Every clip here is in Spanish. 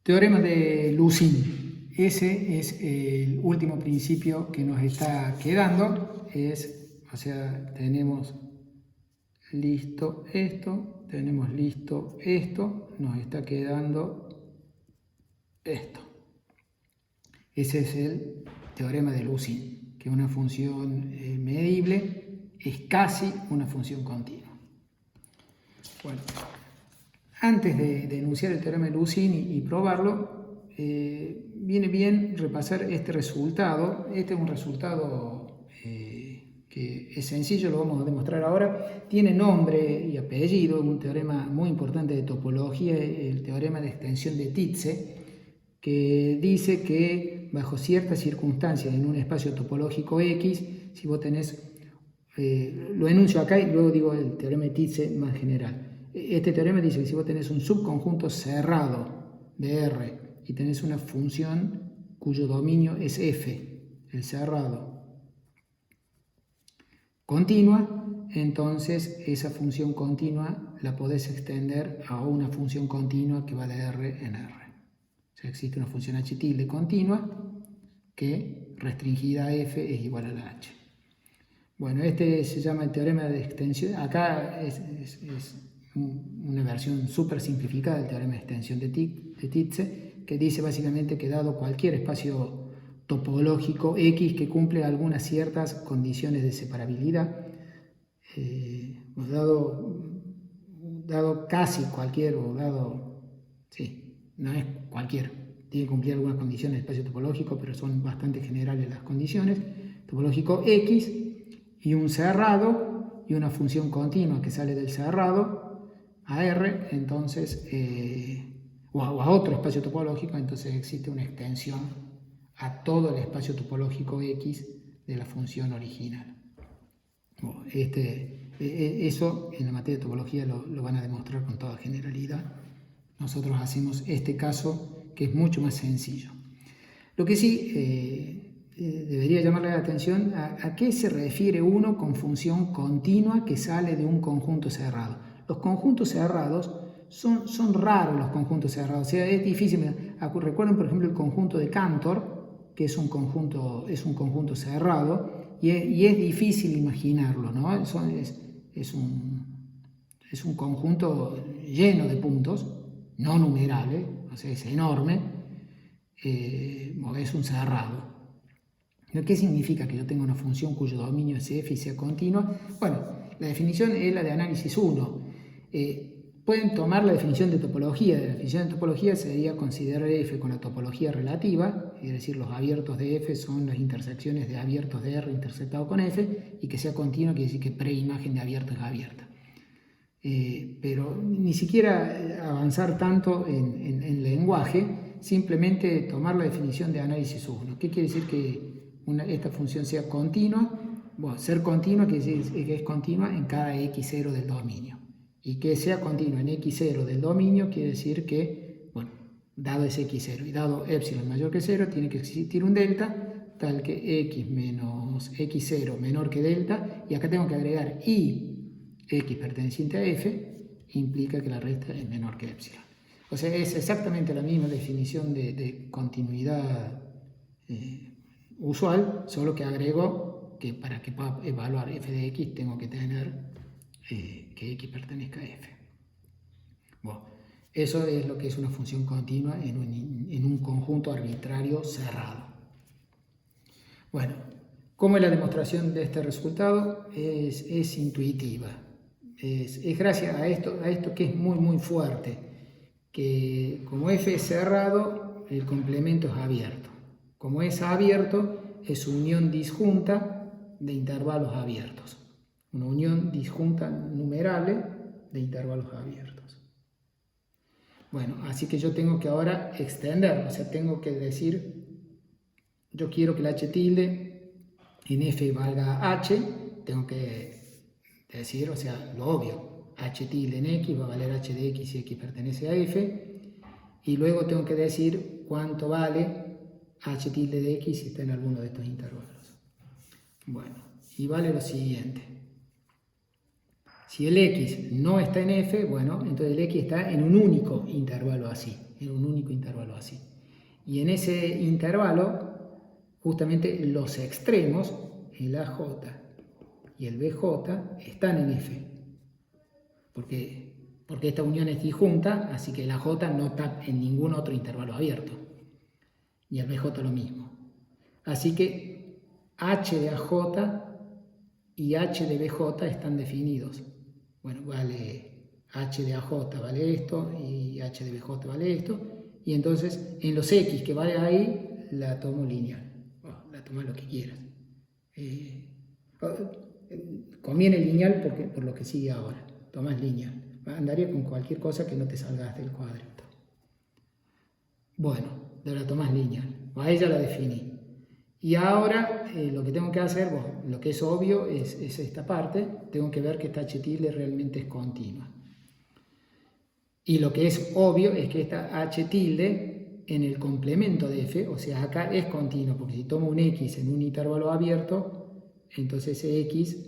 Teorema de Lusin. Ese es el último principio que nos está quedando. O sea, tenemos listo esto, tenemos listo esto, nos está quedando esto. Ese es el teorema de Lusin, que una función medible es casi una función continua. Bueno, antes de enunciar el teorema de Lusin y probarlo, viene bien repasar este resultado. Este es un resultado que es sencillo, lo vamos a demostrar ahora. Tiene nombre y apellido, un teorema muy importante de topología, el teorema de extensión de Titze, que dice que bajo ciertas circunstancias en un espacio topológico X, si vos tenés, lo enuncio acá y luego digo el teorema de Titze más general. Este teorema dice que si vos tenés un subconjunto cerrado de R y tenés una función cuyo dominio es F, el cerrado, continua, entonces esa función continua la podés extender a una función continua que va de R en R. O sea, existe una función h tilde continua que restringida a f es igual a la h. Bueno, este se llama el teorema de extensión. Acá es una versión súper simplificada del teorema de extensión de Titze, que dice básicamente que dado cualquier espacio topológico X que cumple algunas ciertas condiciones de separabilidad, dado casi cualquier, no es cualquier, tiene que cumplir algunas condiciones del espacio topológico, pero son bastante generales las condiciones, topológico X, y un cerrado y una función continua que sale del cerrado a R, entonces, o a otro espacio topológico, entonces existe una extensión a todo el espacio topológico X de la función original. Bueno, eso en la materia de topología lo van a demostrar con toda generalidad. Nosotros hacemos este caso que es mucho más sencillo. Lo que sí debería llamarle la atención a qué se refiere uno con función continua que sale de un conjunto cerrado. Los conjuntos cerrados son raros, los conjuntos cerrados, o sea, es difícil. Recuerden, por ejemplo, el conjunto de Cantor, que es un conjunto cerrado, y es difícil imaginarlo, ¿no? Es un conjunto lleno de puntos, no numerable, o sea, es enorme, es un cerrado. ¿Qué significa que yo tenga una función cuyo dominio es f y sea continua? Bueno, la definición es la de análisis 1. Pueden tomar la definición de topología. La definición de topología sería considerar f con la topología relativa, es decir, los abiertos de f son las intersecciones de abiertos de R intersectado con f, y que sea continua quiere decir que preimagen de abierto es abierta. Pero ni siquiera avanzar tanto en lenguaje, simplemente tomar la definición de análisis 1. ¿Qué quiere decir que esta función sea continua? Bueno, ser continua quiere decir que es continua en cada x0 del dominio. Y que sea continua en x0 del dominio quiere decir que, bueno, dado ese x0 y dado epsilon mayor que 0, tiene que existir un delta tal que x menos x0 menor que delta, y acá tengo que agregar y x perteneciente a f implica que la resta es menor que epsilon. O sea, es exactamente la misma definición de continuidad usual, solo que agrego que para que pueda evaluar f de x tengo que tener que x pertenezca a f. Bueno, eso es lo que es una función continua en un conjunto arbitrario cerrado. Bueno, ¿cómo es la demostración de este resultado? Es intuitiva. Es gracias a esto que es muy muy fuerte, que como f es cerrado, el complemento es abierto. Como es abierto, es unión disjunta de intervalos abiertos. Una unión disjunta numerable de intervalos abiertos. Bueno, así que yo tengo que ahora extender, o sea, tengo que decir, yo quiero que el h tilde en f valga h, tengo que decir, o sea, lo obvio, h tilde en x va a valer h de x si x pertenece a f, y luego tengo que decir cuánto vale h tilde de x si está en alguno de estos intervalos. Bueno, y vale lo siguiente. Si el X no está en F, bueno, entonces el X está en un único intervalo así, Y en ese intervalo, justamente los extremos, el AJ y el BJ, están en F. Porque esta unión es disjunta, así que el AJ no está en ningún otro intervalo abierto. Y el BJ lo mismo. Así que H de AJ y H de BJ están definidos. Bueno, vale H de AJ vale esto y H de BJ vale esto. Y entonces en los X que vale ahí la tomo lineal. La tomas lo que quieras. Conviene lineal por lo que sigue ahora. Tomas lineal. Andaría con cualquier cosa que no te salgas del cuadrito. Bueno, de la tomas lineal. Ahí ya la definí. Y ahora lo que tengo que hacer, bueno, lo que es obvio es esta parte. Tengo que ver que esta H tilde realmente es continua. Y lo que es obvio es que esta H tilde en el complemento de F, o sea, acá es continua, porque si tomo un X en un intervalo abierto, entonces ese X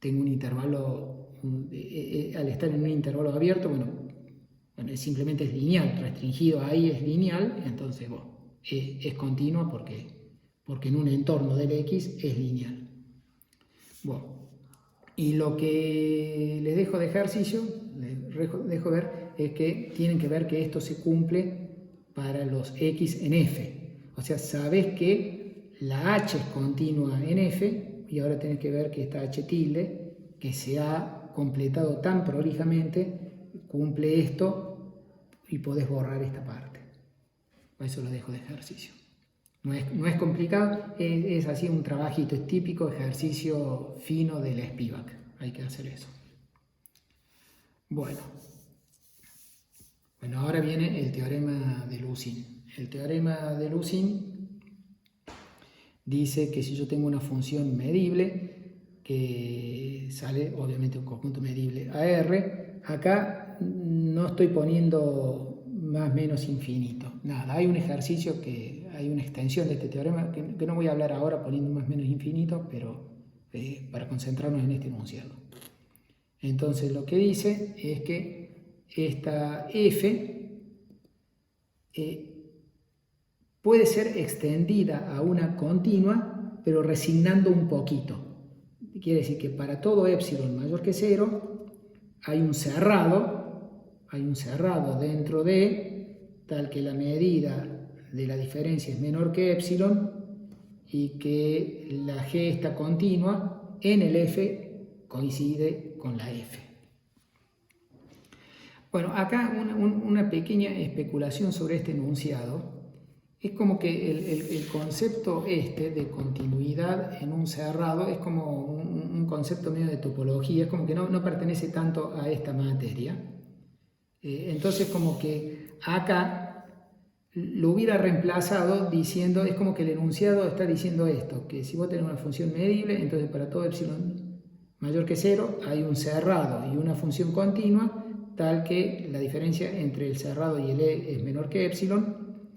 tengo un intervalo, al estar en un intervalo abierto, bueno, simplemente es lineal, restringido ahí es lineal, entonces bueno, es continua porque en un entorno del X es lineal. Bueno, y lo que les dejo de ejercicio, les dejo ver, es que tienen que ver que esto se cumple para los X en F. O sea, sabes que la H es continua en F, y ahora tenés que ver que esta H tilde, que se ha completado tan prolijamente, cumple esto y podés borrar esta parte. Eso lo dejo de ejercicio. No es complicado, es así un trabajito, es típico ejercicio fino del Spivak. Hay que hacer eso. Bueno, ahora viene el teorema de Lusin. El teorema de Lusin dice que si yo tengo una función medible, que sale obviamente un conjunto medible AR, acá no estoy poniendo más menos infinito. Nada, hay un ejercicio hay una extensión de este teorema que no voy a hablar ahora poniendo más menos infinito, pero para concentrarnos en este enunciado. Entonces lo que dice es que esta F puede ser extendida a una continua, pero resignando un poquito. Quiere decir que para todo epsilon mayor que 0 hay un cerrado dentro de tal que la medida de la diferencia es menor que epsilon y que la G está continua en el F coincide con la F. Bueno, acá una pequeña especulación sobre este enunciado. Es como que el concepto de continuidad en un cerrado es como un concepto medio de topología, es como que no pertenece tanto a esta materia. Entonces como que acá lo hubiera reemplazado diciendo, es como que el enunciado está diciendo esto, que si vos tenés una función medible, entonces para todo epsilon mayor que 0 hay un cerrado y una función continua, tal que la diferencia entre el cerrado y el E es menor que epsilon,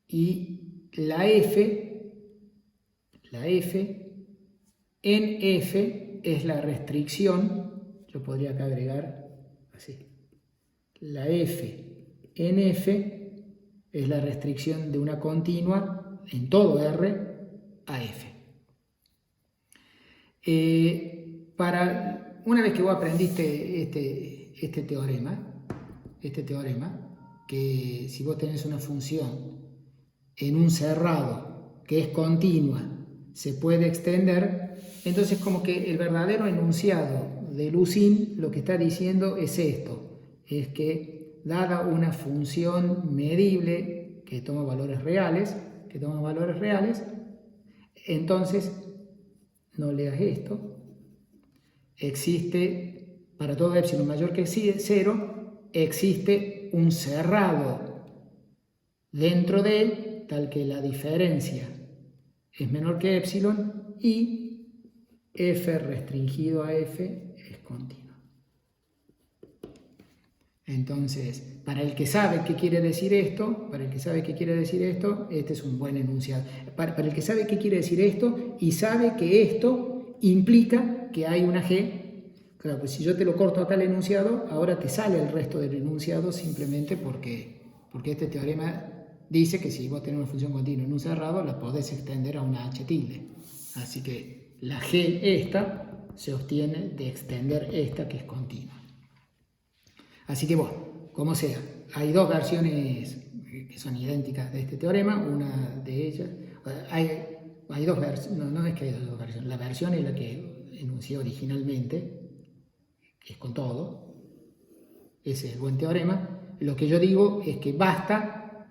y la F en F es la restricción, yo podría acá agregar así, la F en F es la restricción de una continua en todo R a F. Una vez que vos aprendiste este teorema, que si vos tenés una función en un cerrado que es continua, se puede extender, entonces como que el verdadero enunciado de Lusin lo que está diciendo es esto, es que dada una función medible que toma valores reales, entonces no leas esto, existe para todo epsilon mayor que 0, existe un cerrado dentro de él, tal que la diferencia es menor que epsilon y F restringido a F es continuo. Entonces, para el que sabe qué quiere decir esto, este es un buen enunciado. Para el que sabe qué quiere decir esto y sabe que esto implica que hay una G, Claro, pues si yo te lo corto acá el enunciado, ahora te sale el resto del enunciado simplemente porque este teorema dice que si vos tenés una función continua en un cerrado, la podés extender a una h tilde. Así que la g esta se obtiene de extender esta que es continua. Así que bueno, como sea, hay dos versiones que son idénticas de este teorema. Una de ellas, hay dos versiones, no es que hay dos versiones, la versión es la que enuncié originalmente, que es con todo, ese es el buen teorema. Lo que yo digo es que basta,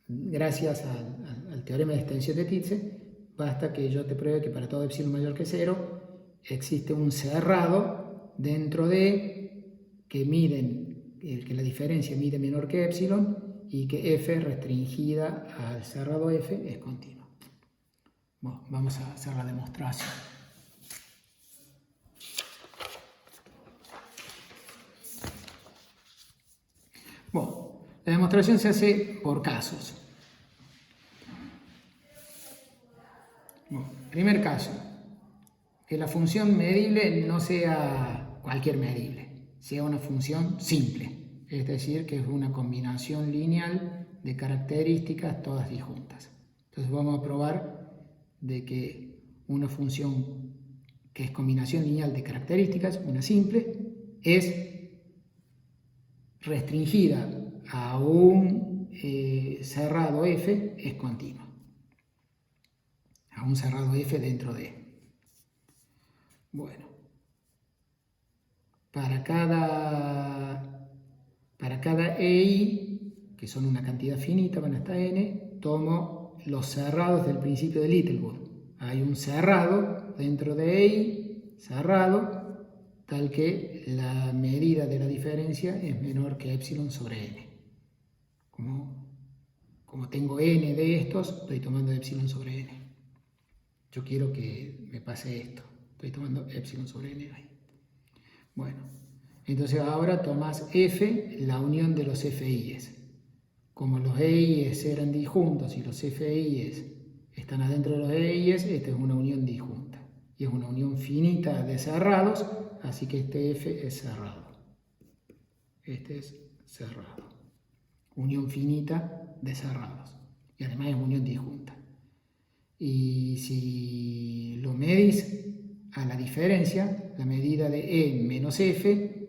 gracias al teorema de extensión de Titze, basta que yo te pruebe que para todo epsilon mayor que 0 existe un cerrado dentro de que la diferencia mide menor que epsilon y que f restringida al cerrado f es continua. Bueno, vamos a hacer la demostración. Bueno, la demostración se hace por casos. Bueno, primer caso, que la función medible no sea cualquier medible, sea una función simple, es decir, que es una combinación lineal de características todas disjuntas. Entonces vamos a probar de que una función que es combinación lineal de características, una simple, es restringida a un cerrado f, es continua. A un cerrado f dentro de. Bueno, para cada EI, que son una cantidad finita, van hasta n, tomo los cerrados del principio de Littlewood. Hay un cerrado dentro de EI, cerrado, tal que la medida de la diferencia es menor que epsilon sobre n. Como tengo n de estos, estoy tomando epsilon sobre n. Yo quiero que me pase esto. Estoy tomando epsilon sobre n ahí. Bueno, entonces ahora tomas f, la unión de los FIs. Como los EIs eran disjuntos y los FIs están adentro de los EIs, esta es una unión disjunta. Y es una unión finita de cerrados, así que este f es cerrado. Este es cerrado. Unión finita de cerrados. Y además es unión disjunta. Y si lo medís a la diferencia, la medida de E menos F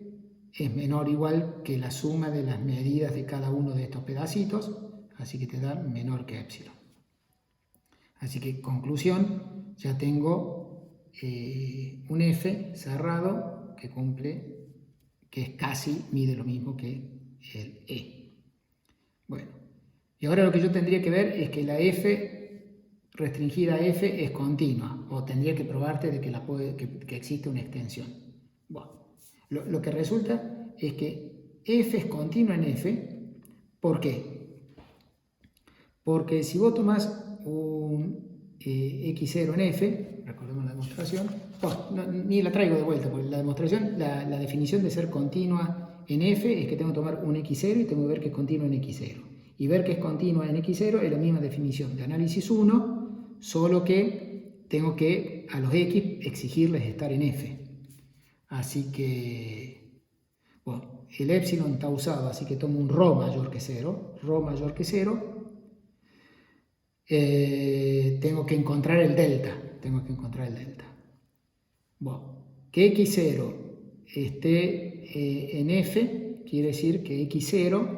es menor o igual que la suma de las medidas de cada uno de estos pedacitos, así que te da menor que epsilon. Así que, conclusión, ya tengo un F cerrado que cumple, que casi mide lo mismo que el E. Bueno, y ahora lo que yo tendría que ver es que la F restringida a f es continua, o tendría que probarte de que existe una extensión. Bueno, lo que resulta es que f es continua en f. ¿Por qué? Porque si vos tomás un x0 en f, recordemos la demostración, ni la traigo de vuelta, porque la demostración, la definición de ser continua en f es que tengo que tomar un x0 y tengo que ver que es continua en x0. Y ver que es continua en x0 es la misma definición de análisis 1, solo que tengo que a los x exigirles estar en f. Así que, bueno, el epsilon está usado, así que tomo un ρ mayor que 0. Ρ mayor que 0. Tengo que encontrar el delta. Bueno, que x0 esté en f quiere decir que x0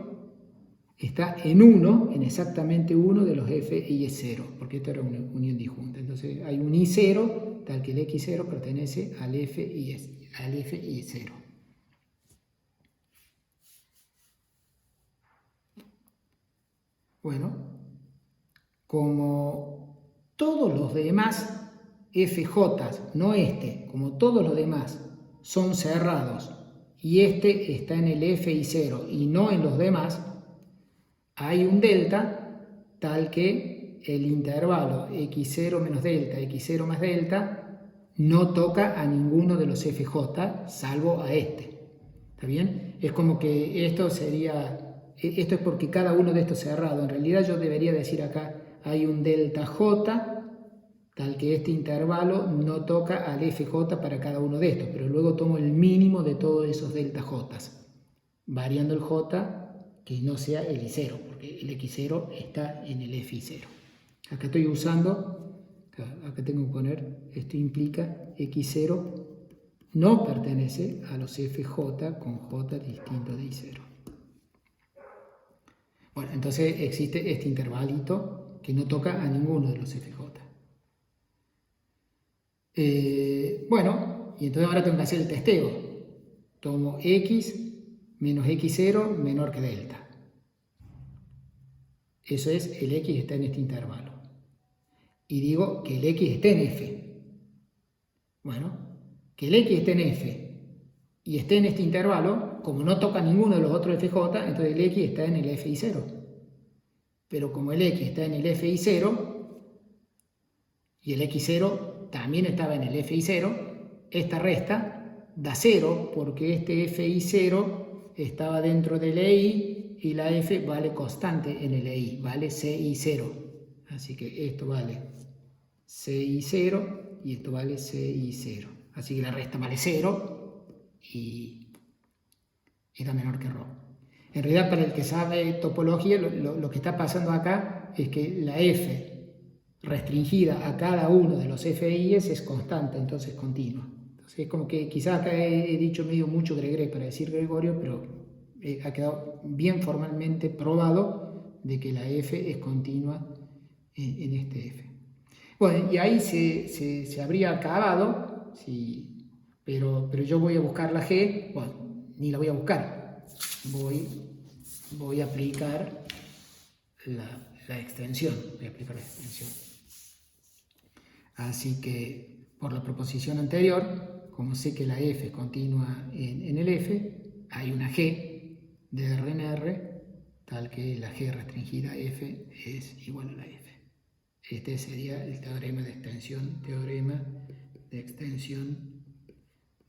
está en 1, en exactamente uno de los f y es0, porque esto era una unión disjunta. Entonces hay un i0, tal que el x0 pertenece al f y es 0. Bueno, como todos los demás FJ, no este, como todos los demás son cerrados y este está en el f y 0 y no en los demás, hay un delta tal que el intervalo x0 menos delta, x0 más delta, no toca a ninguno de los FJ, salvo a este. ¿Está bien? Es como que esto es porque cada uno de estos es cerrado. En realidad yo debería decir acá, hay un delta J tal que este intervalo no toca al FJ para cada uno de estos, pero luego tomo el mínimo de todos esos delta J, variando el J que no sea el I0, porque el X0 está en el FI0. Acá estoy usando, acá tengo que poner, esto implica X0 no pertenece a los FJ con J distinto de I0. Bueno, entonces existe este intervalito que no toca a ninguno de los FJ. Bueno, y entonces ahora tengo que hacer el testeo. Tomo X menos X0 menor que delta. Eso es, el X está en este intervalo. Y digo que el X está en F. Bueno, que el X esté en F y esté en este intervalo, como no toca ninguno de los otros FJ, entonces el X está en el FI0. Pero como el X está en el FI0 y el X0 también estaba en el FI0, esta resta da 0 porque este FI0 estaba dentro del EI y la F vale constante en el EI, vale CI0. Así que esto vale CI0 y esto vale CI0. Así que la resta vale 0 y da menor que ρ. En realidad, para el que sabe topología, lo que está pasando acá es que la F restringida a cada uno de los FIs es constante, entonces continua. Entonces es como que quizás acá he dicho medio mucho Gregre para decir Gregorio, pero ha quedado bien formalmente probado de que la F es continua en este F. Bueno, y ahí se habría acabado, sí, pero yo voy a buscar la G, bueno, ni la voy a buscar, voy a aplicar la extensión, Así que, por la proposición anterior, como sé que la F es continua en el F, hay una G de R en R, tal que la G restringida F es igual a la F. Este sería el teorema de extensión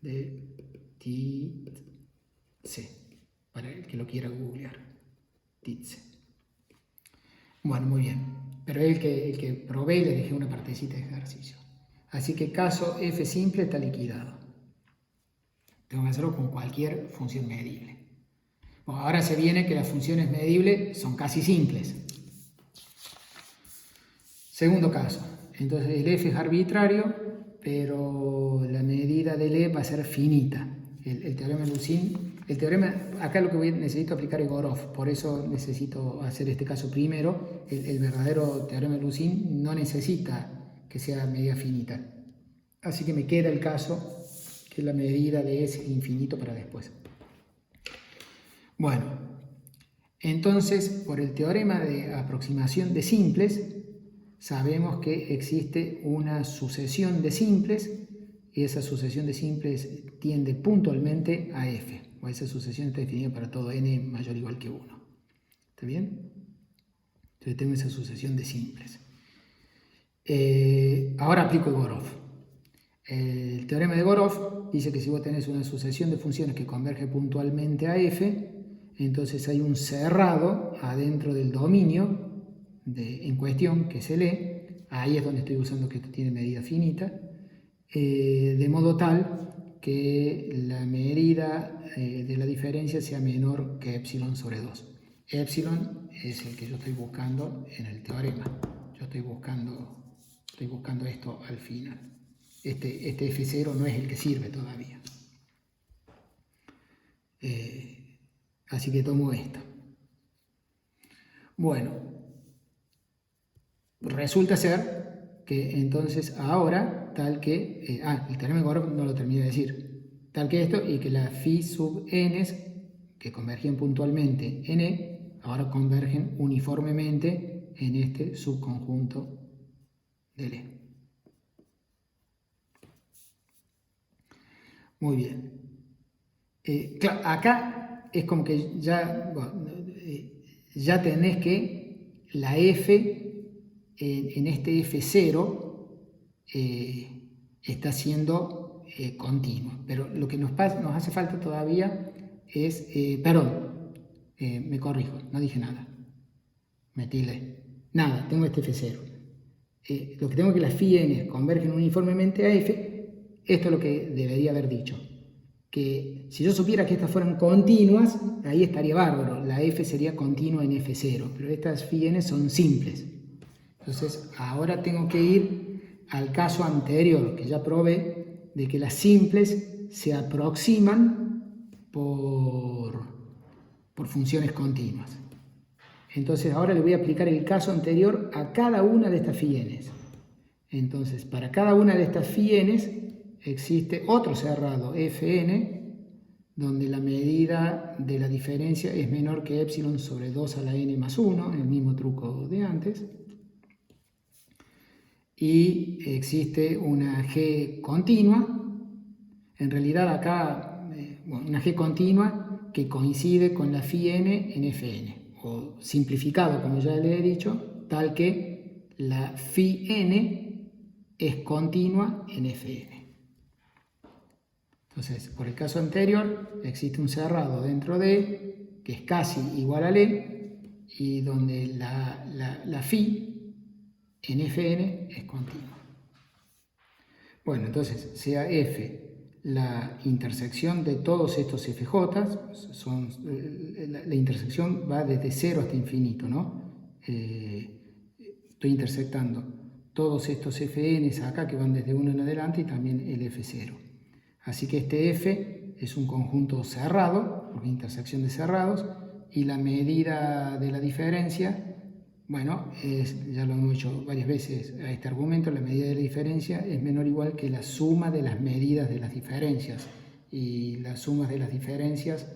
de Titze, para el que lo quiera googlear. Titze. Bueno, muy bien. Pero el que probé y le dejé una partecita de ejercicio. Así que caso F simple está liquidado. Tengo que hacerlo con cualquier función medible. Bueno, ahora se viene que las funciones medibles son casi simples. Segundo caso. Entonces el F es arbitrario, pero la medida del E va a ser finita. El teorema de Lusin, acá lo que necesito aplicar es Gorov, por eso necesito hacer este caso primero. El verdadero teorema de Lusin no necesita que sea medida finita. Así que me queda el caso que la medida de E es infinito para después. Bueno, entonces por el teorema de aproximación de simples, sabemos que existe una sucesión de simples y esa sucesión de simples tiende puntualmente a f, o esa sucesión está definida para todo n mayor o igual que 1. ¿Está bien? Entonces tengo esa sucesión de simples. Ahora aplico el Gorov. El teorema de Gorov dice que si vos tenés una sucesión de funciones que converge puntualmente a f, entonces hay un cerrado adentro del dominio en cuestión, que es el E, ahí es donde estoy usando que esto tiene medida finita, de modo tal que la medida de la diferencia sea menor que epsilon sobre 2. Epsilon es el que yo estoy buscando en el teorema. Yo estoy buscando esto al final. Este F0 no es el que sirve todavía. Así que tomo esto. Bueno. Resulta ser que entonces ahora, tal que, el teorema de Gorov no lo terminé de decir, tal que esto y que la phi sub n que convergían puntualmente en E, ahora convergen uniformemente en este subconjunto del E. Muy bien. Claro, acá es como que ya tenés que la F en este F0 está siendo continuo, pero lo que nos hace falta todavía es, me corrijo, no dije nada, me tilde, nada, tengo este F0, lo que tengo es que las phi n convergen uniformemente a f. Esto es lo que debería haber dicho. Que si yo supiera que estas fueran continuas, ahí estaría bárbaro. La f sería continua en f0, pero estas phi n son simples. Entonces, ahora tengo que ir al caso anterior, que ya probé, de que las simples se aproximan por funciones continuas. Entonces, ahora le voy a aplicar el caso anterior a cada una de estas phi n. Entonces, para cada una de estas phi n existe otro cerrado Fn, donde la medida de la diferencia es menor que epsilon sobre 2 a la n más 1, el mismo truco de antes. Y existe una g continua, en realidad acá, una g continua que coincide con la phi n en Fn, o simplificado, como ya le he dicho, tal que la phi n es continua en Fn. Entonces, por el caso anterior, existe un cerrado dentro de E que es casi igual a E y donde la phi en Fn es continua. Bueno, entonces, sea F la intersección de todos estos FJ, la intersección va desde 0 hasta infinito, ¿no? Estoy intersectando todos estos Fn acá que van desde 1 en adelante y también el F0. Así que este F es un conjunto cerrado, porque intersección de cerrados, y la medida de la diferencia, bueno, ya lo hemos hecho varias veces a este argumento, la medida de la diferencia es menor o igual que la suma de las medidas de las diferencias. Y las sumas de las diferencias,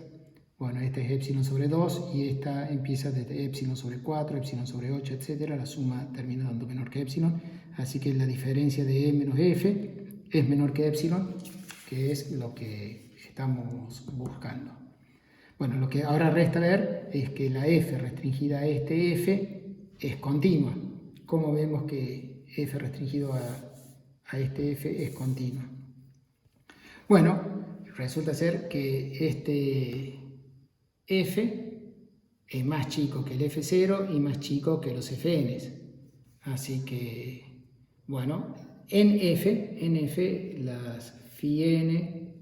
bueno, esta es epsilon sobre 2 y esta empieza desde epsilon sobre 4, epsilon sobre 8, etc. La suma termina dando menor que epsilon, así que la diferencia de E menos F es menor que epsilon, que es lo que estamos buscando. Bueno, lo que ahora resta ver es que la f restringida a este f es continua. ¿Cómo vemos que f restringido a este f es continua? Bueno, resulta ser que este f es más chico que el f0 y más chico que los fn's. Así que, bueno, en f las phi n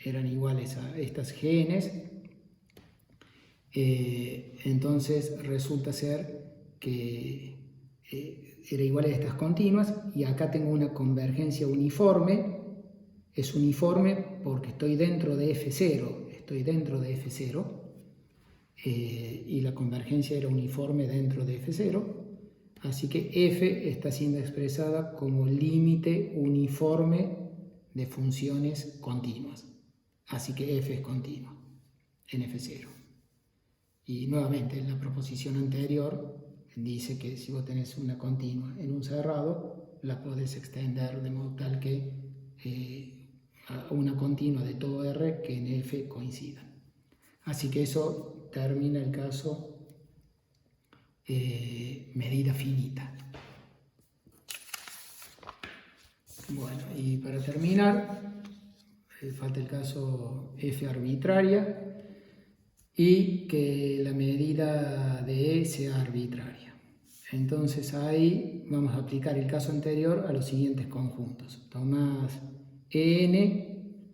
eran iguales a estas gns, entonces resulta ser que era igual a estas continuas y acá tengo una convergencia uniforme. Es uniforme porque estoy dentro de f0, y la convergencia era uniforme dentro de f0. Así que f está siendo expresada como límite uniforme de funciones continuas. Así que f es continua en f0. Y nuevamente, en la proposición anterior dice que si vos tenés una continua en un cerrado, la podés extender de modo tal que a una continua de todo R que en f coincidan. Así que eso termina el caso medida finita. Bueno, y para terminar, falta el caso f arbitraria y que la medida de E sea arbitraria. Entonces ahí vamos a aplicar el caso anterior a los siguientes conjuntos. Tomás EN,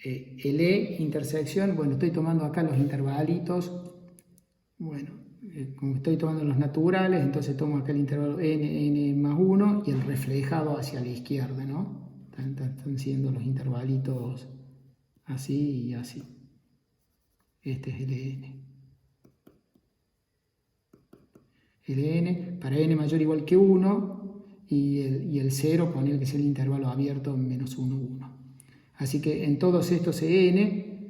el E, intersección, bueno, estoy tomando acá los intervalitos, bueno, como estoy tomando los naturales, entonces tomo acá el intervalo n más 1 y el reflejado hacia la izquierda, ¿no? Están siendo los intervalitos así y así. Este es Ln. Ln, para n mayor o igual que 1, y el 0, poner que es el intervalo abierto menos 1, 1. Así que en todos estos En,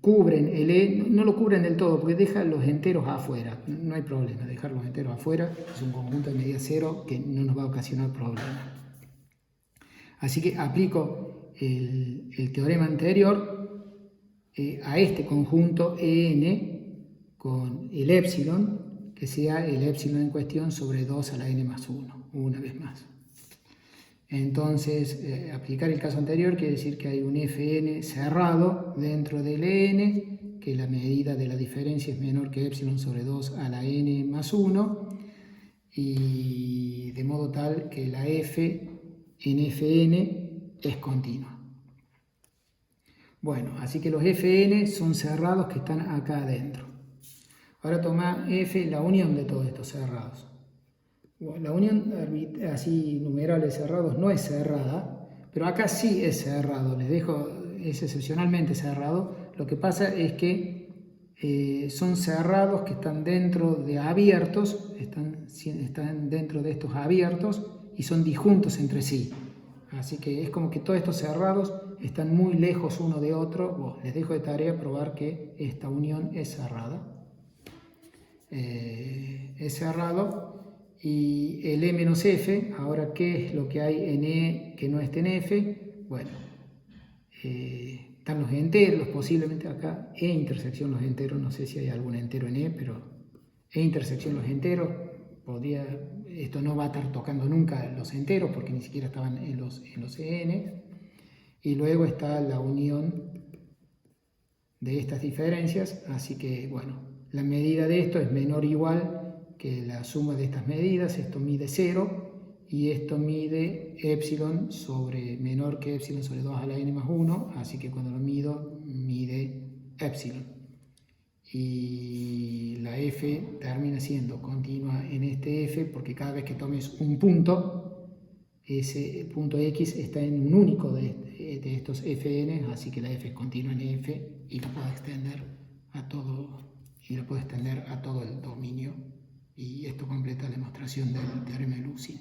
cubren el E, no lo cubren del todo, porque dejan los enteros afuera. No hay problema, dejar los enteros afuera, es un conjunto de medida 0 que no nos va a ocasionar problema. Así que aplico el teorema anterior a este conjunto En con el epsilon, que sea el epsilon en cuestión sobre 2 a la n más 1, una vez más. Entonces, aplicar el caso anterior quiere decir que hay un Fn cerrado dentro del En, que la medida de la diferencia es menor que epsilon sobre 2 a la n más 1, y de modo tal que la f en Fn es continua. Bueno, así que los Fn son cerrados que están acá adentro. Ahora toma F, la unión de todos estos cerrados. Bueno, la unión así numerable de cerrados no es cerrada, pero acá sí es cerrado. Les dejo, es excepcionalmente cerrado. Lo que pasa es que son cerrados que están dentro de abiertos, están dentro de estos abiertos y son disjuntos entre sí. Así que es como que todos estos cerrados están muy lejos uno de otro. Bueno, les dejo de tarea probar que esta unión es cerrada. Es cerrado y el E menos F, ahora ¿qué es lo que hay en E que no esté en F? Bueno, están los enteros, posiblemente acá, E intersección los enteros, no sé si hay algún entero en E, pero E intersección los enteros, esto no va a estar tocando nunca los enteros porque ni siquiera estaban en los EN, y luego está la unión de estas diferencias, así que bueno, la medida de esto es menor o igual que la suma de estas medidas, esto mide 0 y esto mide epsilon sobre menor que epsilon sobre 2 a la n más 1, así que cuando lo mido, mide epsilon. Y la f termina siendo continua en este f porque cada vez que tomes un punto, ese punto x está en un único de estos fn, así que la f es continua en f y lo puedo extender a todo el dominio, y esto completa la demostración del teorema de Lucid.